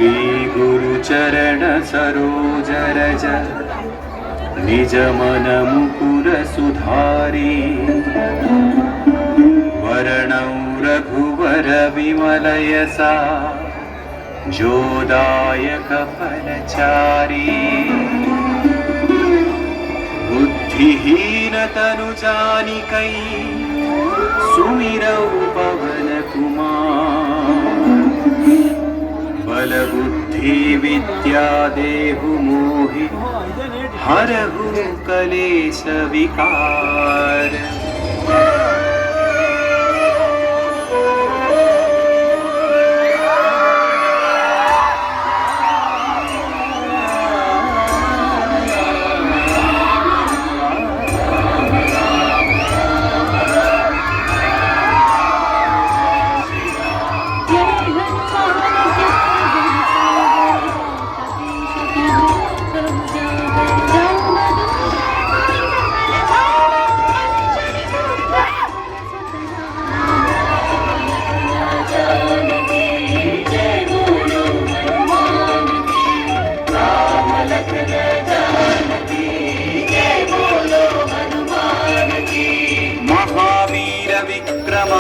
श्री गुरु चरण सरोज रज निज मन मुकुर सुधारी वर्णौ रघुवर विमल यसा जोदायक फलचारी बुद्धिहीन तनु जानिकै सुमिरौ पवन कुमार बल बुद्धि विद्या देहु मोहि हरहु कलेश विकार।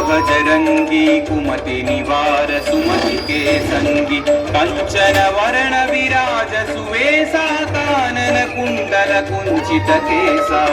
बजरंगी कुमति निवार सुमति के संगी कंचन वरण विराज सुवेशा कानन कुंडल कुंचित केसा।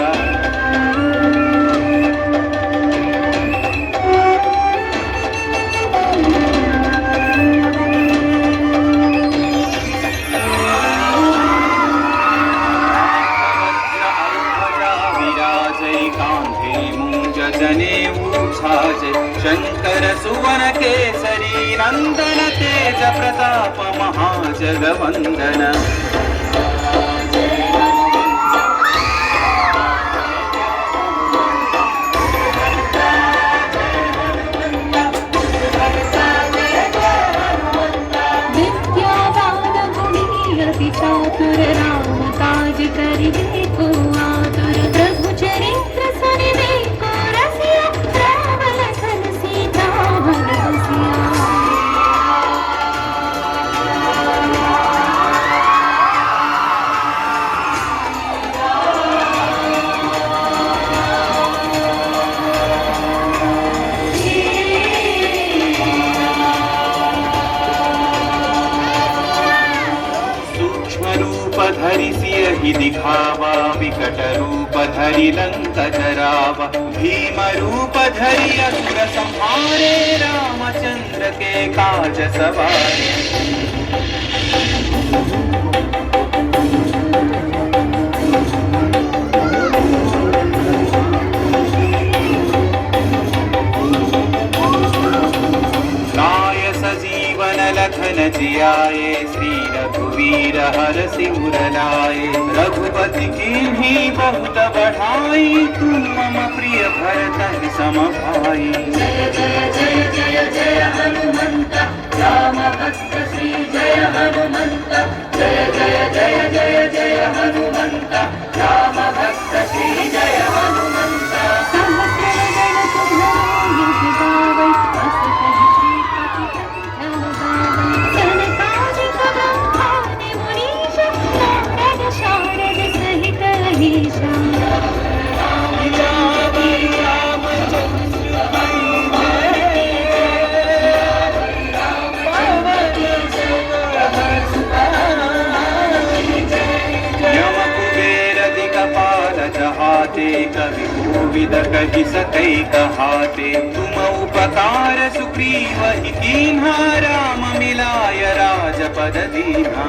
शंकर सुवन केसरी नंदन तेज प्रताप महाजगवंदन। विद्यावान गुणी अति चातुर राम काज करिबे को आतुर प्रभु चरित्र सुनिबे को रसिया राम लखन सीता मन बसिया। धरि सियहि दिखावा विकट रूप धरि लंक जरावा भीम रूप धरि असुर संहारे रामचंद्र के काज सवारे। लखन जियाए श्री रघुवीर हर सिर लाए रघुपति कीन्ही बहुत बढ़ाई तुम मम प्रिय भरत सम भाई। जय जय जय जय जय हनुमंत राम भक्त श्री जय हनुमंत जय जय जय जय जय हनुमंत राम भक्त श्री जय हनुमंत। कवि कोविद कहि सकै कहाते तुम उपकार सुग्रीव ही कीन्हा राम मिलाय राजपद दीन्हा।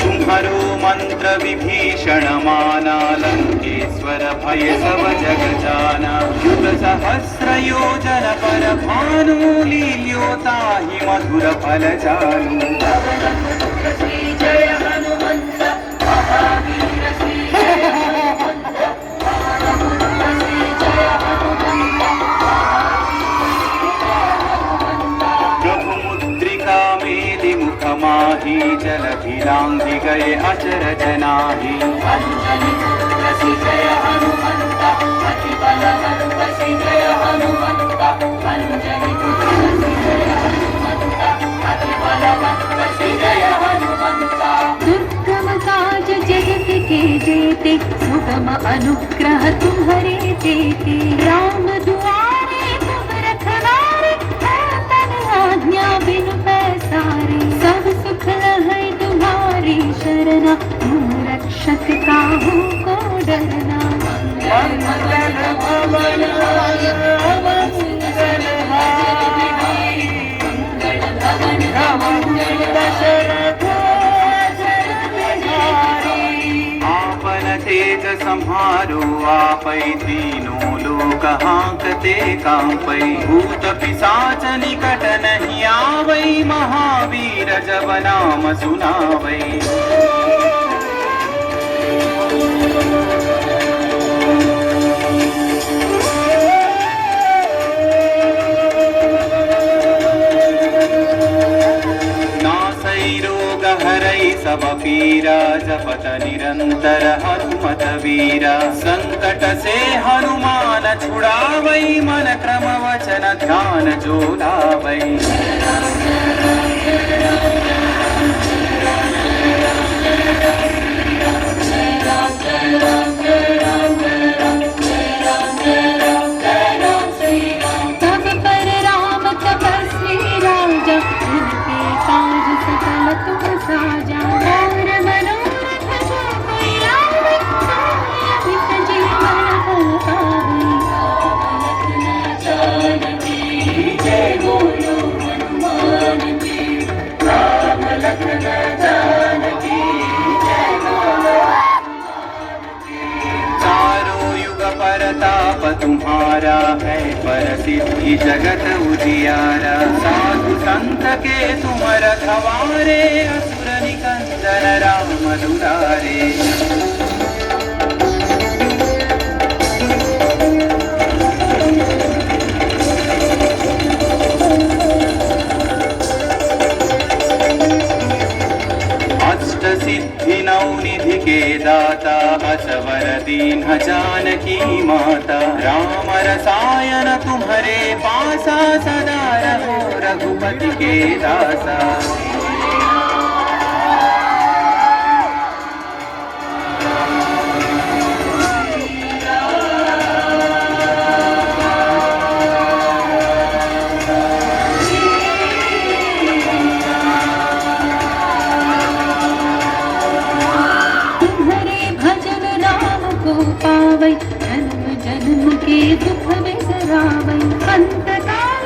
तुम्हारो मंत्र विभीषण माना लंकेश्वर भय सब जग जाना युग सहस्र योजन पर भानु लील्योताहि मधुर फल जानु। श्री जय हनुमंत महावीर श्री जय हनुमंत श्री जय हनुमंत। प्रभु मुद्रिका मेलि मुख माही जल भिलांगी गए अचरज नाही। अंजनी पुत्र श्री जय हनुमंत, अति बलवंत श्री जय हनुमंत, अंजनी पुत्र श्री जय हनुमंत, अति बलवंत श्री जय हनुमंत। दुर्गम काज जगत के जेते, सुगम अनुग्रह तुम्हारे तेते। राम दुआरे तुम रखवारे, तन आज्ञा बिनु पैसारे। सब सुख है तुम्हारी शरणा, तुम रक्षक काहू को डरना। मंगल भवन तेज सम्हारो आपै, तीनों लोक हांकते कांपै। भूत पिशाच निकट नहीं आवै, महावीर जब नाम सुनावै। हरै सब पीरा, जपत निरंतर हनुमत वीरा। संकट से हनुमान छुड़ावै, मन क्रम वचन ध्यान जो लावै। तब पर राम तपस्वी राजा, उनके काज सकल तुम साजा। और मनोरथ जो कोई लावे, सोई अमित जीवन फल पावे। जय बोलो हनुमान जी, राम लखन जानकी जय बोलो। चारों युग परताप तुम्हारा है, परसिद्धि जगत उजियारा। साधु संत के तुम रखवारे, असुर निकंदन राम दुलारे। अष्ट सिद्धि नौ निधि के दाता, असवर दीन जानकी माता। राम रसायन तुम्हारे पासा, सदा रहो रघुपति के दासा। पावै, जन्म जन्म के दुख बिसरावै। अंत काल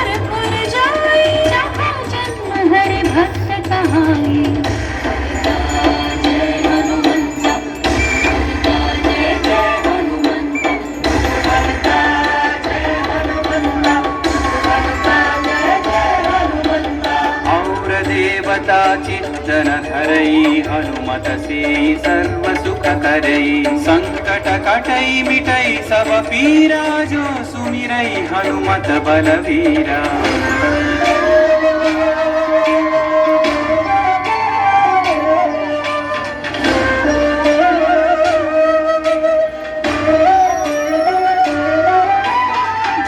रघुवर जाई, जहाँ जन्म हरि भक्त कहाई। जय हनुमंत, जय जय हनुमंत, जय हनुमंत, जय जय हनुमंत। और देवता चित्तन धरई, हनुमत से सर्व सुख करई। संकट कटई मिटई सब पीरा, जो सुमिरई हनुमत बलवीरा।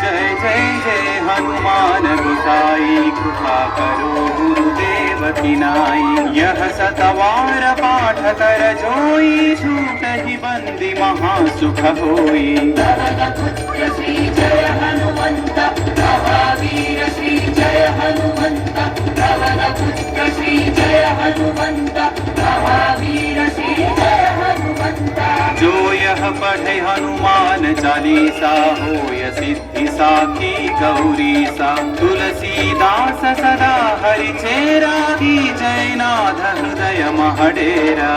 जय जय जय हनुमान गोसाई, कृपा करो गुरुदेव की नाई। यह सतवार पाठ कर जोई, छूट ही बंदी महासुख होई। पुत्र श्री जय हनुमंत, महावीर श्री जय हनुमंत। पुत्र श्री जय हनुमंत, महावीर श्री जय हनुमंत। जो यह पढ़े हनुमान चालीसा, होय सिद्धि साखी गौरीसा। तुलसीदास सदा हरि चेरा, की जय नाथ हृदय महडेरा।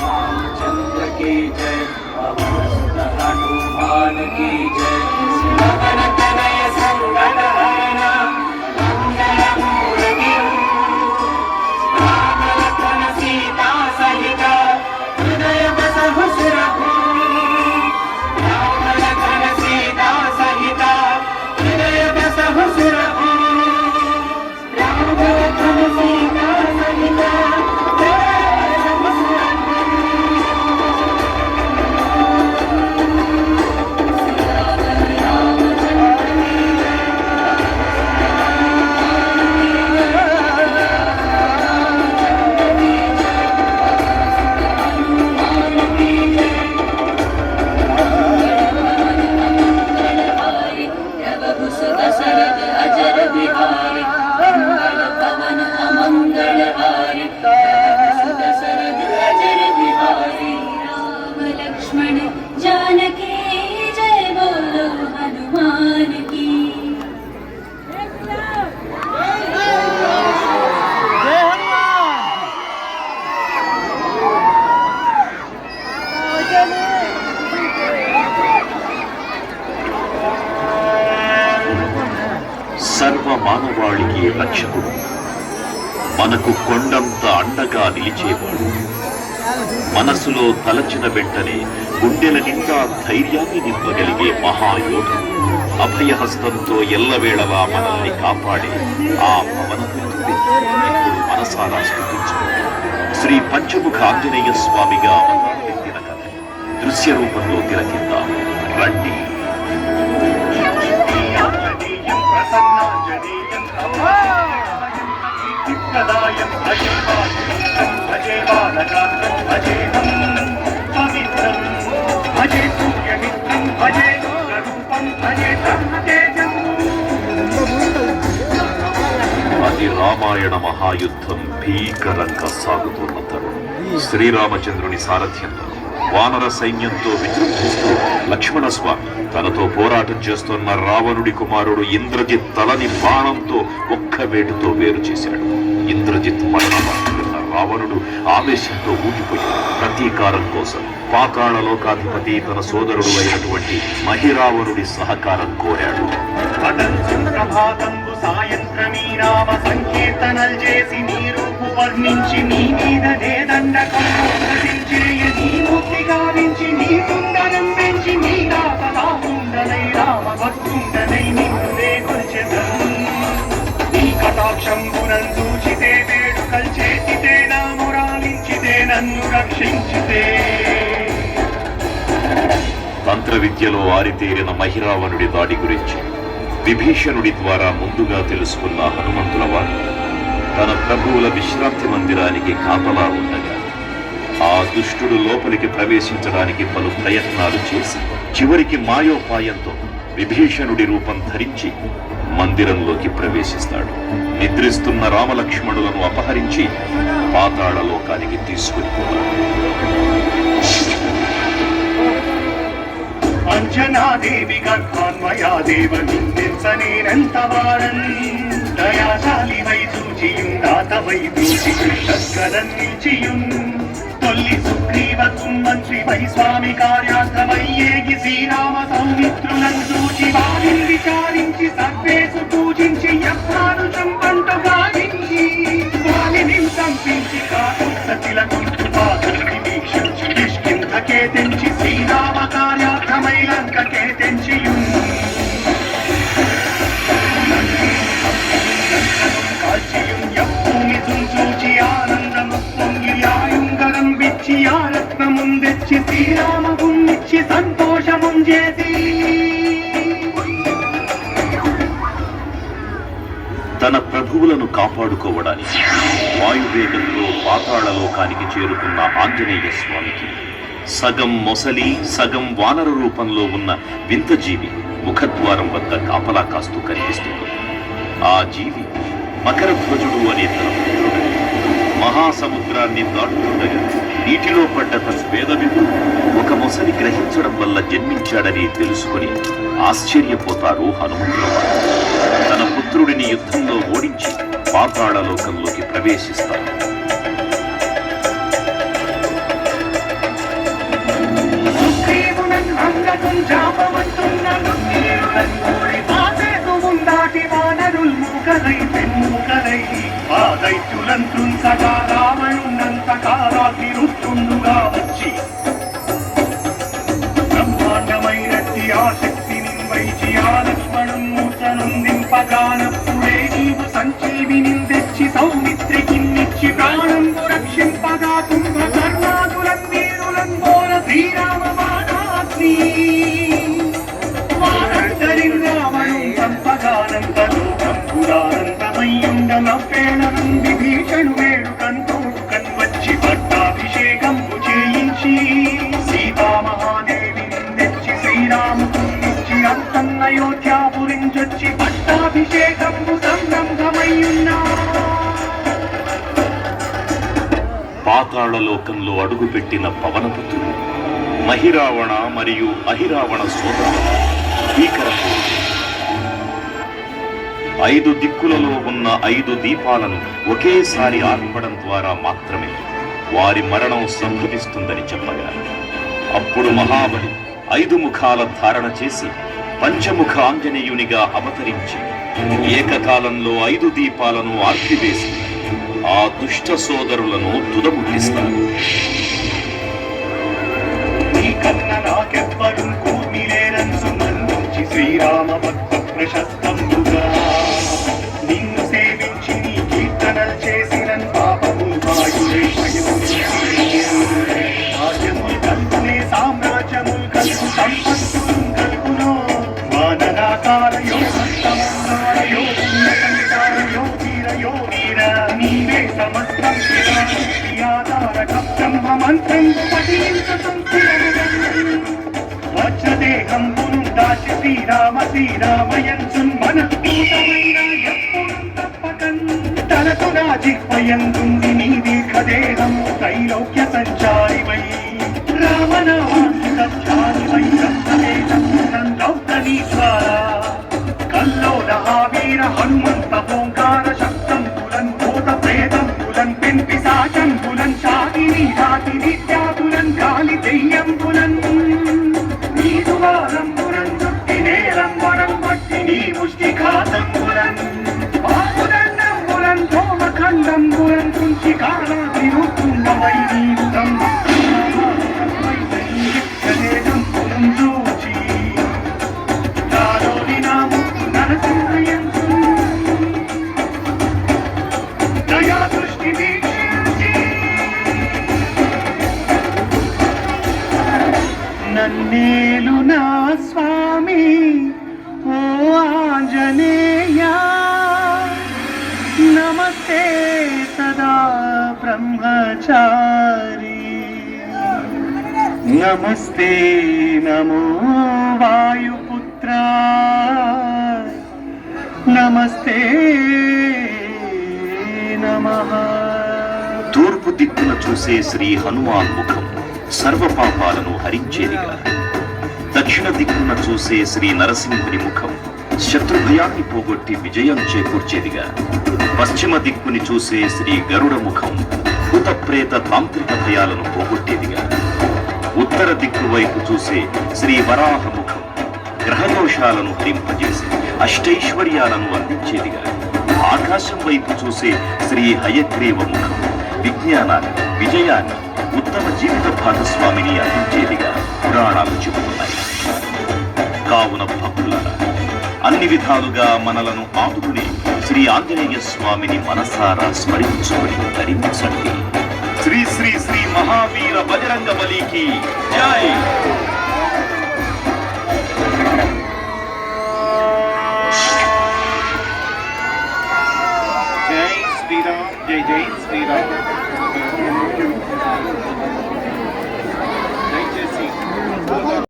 रामचंद्र की जय, हनुमान की जय। पवन तनय संकट हरन, मंगल मूर्ति राम लखन सीता सहित, हृदय बसहु सुरभूमि। राम लखन सीता सहित, हृदय बसहु सुरभूमि। राम लखन सीता सहित, మానవాళికి రక్షకుడు, మనకు కొండంత అండగా నిలిచేవాడు. మనసులో తలచిన వెంటనే గుండెల నిండా ధైర్యాన్ని నింపగలిగే మహాయోధుడు, అభయహస్తంతో ఎల్లవేళలా మనల్ని కాపాడే ఆ పవనపుత్రుడి ఇప్పుడు మనసారా స్తుతించుకుందాం. శ్రీ పంచముఖ ఆంజనేయ స్వామిగా అవతారమెత్తిన కథ దృశ్య రూపంలో తిలకిద్దాం రండి. అది రామాయణ మహాయుద్ధం భీకరంగా సాగుతున్న తరుణం. శ్రీరామచంద్రుని సారథ్యంలో వానర సైన్యంతో విజృంభిస్తూ లక్ష్మణస్వామి తనతో పోరాటం చేస్తున్న రావణుడి కుమారుడు ఇంద్రజిత్ తలని బాణంతో ఒక్క వేటుతో వేరు చేశాడు. ఇంద్రజిత్ మరణమాడుతున్న రావణుడు ఆవేశంతో ఊగిపోయాడు. ప్రతీకారం కోసం పాతాళలోకాధిపతి తన సోదరుడు అయినటువంటి మహిరావణుడి సహకారం కోరాడు. సాయంత్రమీ రామ సంకీర్తనలు చేసి నీ రూపు వర్ణించి నీ మీద నేదండకంచేయ నీ ముక్తి గావించి నీ సుందరం పెంచి నీ రాసదాసుండనై రామ భక్తుండనై నిన్నుదే కొల్చెదను. నీ కటాక్షంబునం చూచితే వేడుకల్ చేసితే నా మురాలించితే నన్ను రక్షించితే. తంత్ర విద్యలో ఆరితేరిన మహిరావణుడి దాడి గురించి విభీషణుడి ద్వారా ముందుగా తెలుసుకున్న హనుమంతుల వారు తన ప్రభువుల విశ్రాంతి మందిరానికి కాపలా ఉండగా ఆ దుష్టుడు లోపలికి ప్రవేశించడానికి పలు ప్రయత్నాలు చేసి చివరికి మాయోపాయంతో విభీషణుడి రూపం ధరించి మందిరంలోకి ప్రవేశిస్తాడు. నిద్రిస్తున్న రామలక్ష్మణులను అపహరించి పాతాళలోకానికి తీసుకుని పోతాడు. అంజనాదేవి గర్భాన్వయాదేవ నిందించనేనంత వారన్ దయాశాలి వై చూచియుందాతవై దూచి కృష్ణస్కరన్ నిలిచియున్ తొల్లి సుగ్రీవకు మంత్రి వై స్వామి కార్యార్థమై ఏగి శ్రీరామ సౌమిత్రులను చూచి వారిని విచారించి సర్వేసు పూజించి యజ్ఞాను చంపంటు గావించి వారిని సంపించి కాకుసతిలకుంటు పాత్రని వీక్షించి కిష్కింధకే తెంచి శ్రీరామ కార్యార్థమై లంకకే తెంచియున్ కాల్చియున్ యప్పూని చూచి ఆనందము పొంగి ఆయుంగరం విచ్చి ఆ రత్నముందెచ్చి శ్రీరామగున్నిచ్చి సంతోషముం చేసి తన ప్రభువులను కాపాడుకోవడానికి వాయువేగంలో పాతాళలోకానికి చేరుకున్న ఆంజనేయ స్వామికి సగం మొసలి సగం వానర రూపంలో ఉన్న వింత జీవి ముఖద్వారం వద్ద కాపలా కాస్తూ కనిపిస్తుంది. ఆ జీవి మకరధ్వజుడు అనే తన పుత్రుడు మహాసముద్రాన్ని దాటుతుండగా నీటిలో పడ్డ తన వేదవిధుడు ఒక మొసలి గ్రహించడం వల్ల జన్మించాడని తెలుసుకుని ఆశ్చర్యపోతారు హనుమంతుల వారు. తన పుత్రుడిని యుద్ధంలో ఓడించి పాతాళలోకంలోకి ప్రవేశిస్తారు. రావణున్నంతకారాగ్నిరుష్టుండుగా వచ్చి బ్రహ్మాండమైనట్టి ఆ శక్తిని వైచి ఆ లక్ష్మణున్ మూర్ఛనుందింపగానప్పుడే నీవు సంజీవిని తెచ్చి సౌమిత్రికిన్నిచ్చి ప్రాణం రక్షింపగా కుంభకర్ణాదులం వీరులం ఘోర శ్రీరామ బాణాగ్ని వారందరిన్ రావణుం సంపగానంతలోకం పురానందమయ్యుండ నవ్వేళనం విభీషణు వేడుకంతోడు కన్వచ్చి పట్టాభిషేకంపు చేయించి సీతామహాదేవిని తెచ్చి శ్రీరామునిచ్చి అంతన్నయోధ్యాపురించొచ్చి పట్టాభిషేకంపు సంరంభమయ్యున్నా. పాతాళలోకంలో అడుగుపెట్టిన పవనపుత్రుడు మహిరావణ మరియు అహిరావణ సోదరులు భీకరపు 5 దిక్కులలో ఉన్న 5 దీపాలను ఒకేసారి ఆర్పడం ద్వారా మాత్రమే వారి మరణం సంభవిస్తుందని చెప్పగా అప్పుడు మహాబలి 5 ముఖాల ధారణ చేసి పంచముఖ ఆంజనేయునిగా అవతరించి ఏకకాలంలో 5 దీపాలను ఆర్పివేసి ఆ దుష్ట సోదరులను తుదముట్టిస్తారు. నీ కన్న నాకెవ్వరు కూర్మిలేరన్సు నన్నుంచి శ్రీరామ భక్త ప్రశస్తంబుగా నిన్ను సేవించి నీ కీర్తనలు చేసిన పాపము వాయుడే రాజ్యములు కల్పునే సామ్రాజ్యములు కల్పు సంపత్తులు కల్పునో వానరాకారయో సంతమన్నారయో పుణ్యకంటారయో వీరయో వీర నీవే సమస్తం ఆధారకం బ్రహ్మ మంత్రం పఠించటం వజ్రదేహం పునుందాచి శ్రీరామ శ్రీరామయంచున్ మనఃపూతమైన ఎప్పుడు తప్పకన్ తనకు నా జిహ్వయందుంది నీ దీర్ఘదేహం త్రైలోక్య సంచారివై రామనామాంతచారివై రక్తదేశీశ్వర కల్లోల వీర హనుమంత ఓంకార శబ్దం పులన్ భూత ప్రేతం పులన్ పెంపిశాచం పులన్ శాకిని రాతి విద్యాపులన్ గాలి దెయ్యం పులన్ నీదువారం పులన్ చుట్టి నేరం వరం పట్టి నీ ముష్టి ఘాతం పులన్ బాపుదండం పులన్ ధోమఖండం పులన్ కుంచి కాలాది రూపుండ వైదీతం పులం చూచి నాలోని నాము నరసింహయం దయా దృష్టి వీక్షించి నన్నేలు నా స్వామి ఓ ఆంజనేయ నమస్తే సదా బ్రహ్మచారి నమస్తే నమో వాయుపుత్ర నమస్తే నమః. తూర్పు దిక్కున చూసే శ్రీ హనుమాన్ ముఖం సర్వ పాపాలను హరించేదిగా, దక్షిణ దిక్కున చూసే శ్రీ నరసింహుని ముఖం శత్రుభయాన్ని పోగొట్టి విజయం చేకూర్చేదిగా, పశ్చిమ దిక్కుని చూసే శ్రీ గరుడ ముఖం భూత ప్రేత తాంత్రిక భయాలను పోగొట్టేదిగా, ఉత్తర దిక్కు వైపు చూసే శ్రీ వరాహ ముఖం గ్రహదోషాలను హరింపజేసి అష్టైశ్వర్యాలను అందించేదిగా, ఆకాశం వైపు చూసే శ్రీ హయగ్రీవ ముఖం విజ్ఞానాన్ని, విజయాన్ని, ఉత్తమ జీవిత భాగస్వామిని అందించేదిగా పురాణాలు చెబుతున్నాయి. కావున భక్తులారా, అన్ని విధాలుగా మనలను ఆదుకుని శ్రీ ఆంజనేయ స్వామిని మనసారా స్మరించుకొని ధరించండి. శ్రీ శ్రీ శ్రీ మహావీర బజరంగ బలికి జై. జై శ్రీరామ్, జై జై శ్రీరామ్.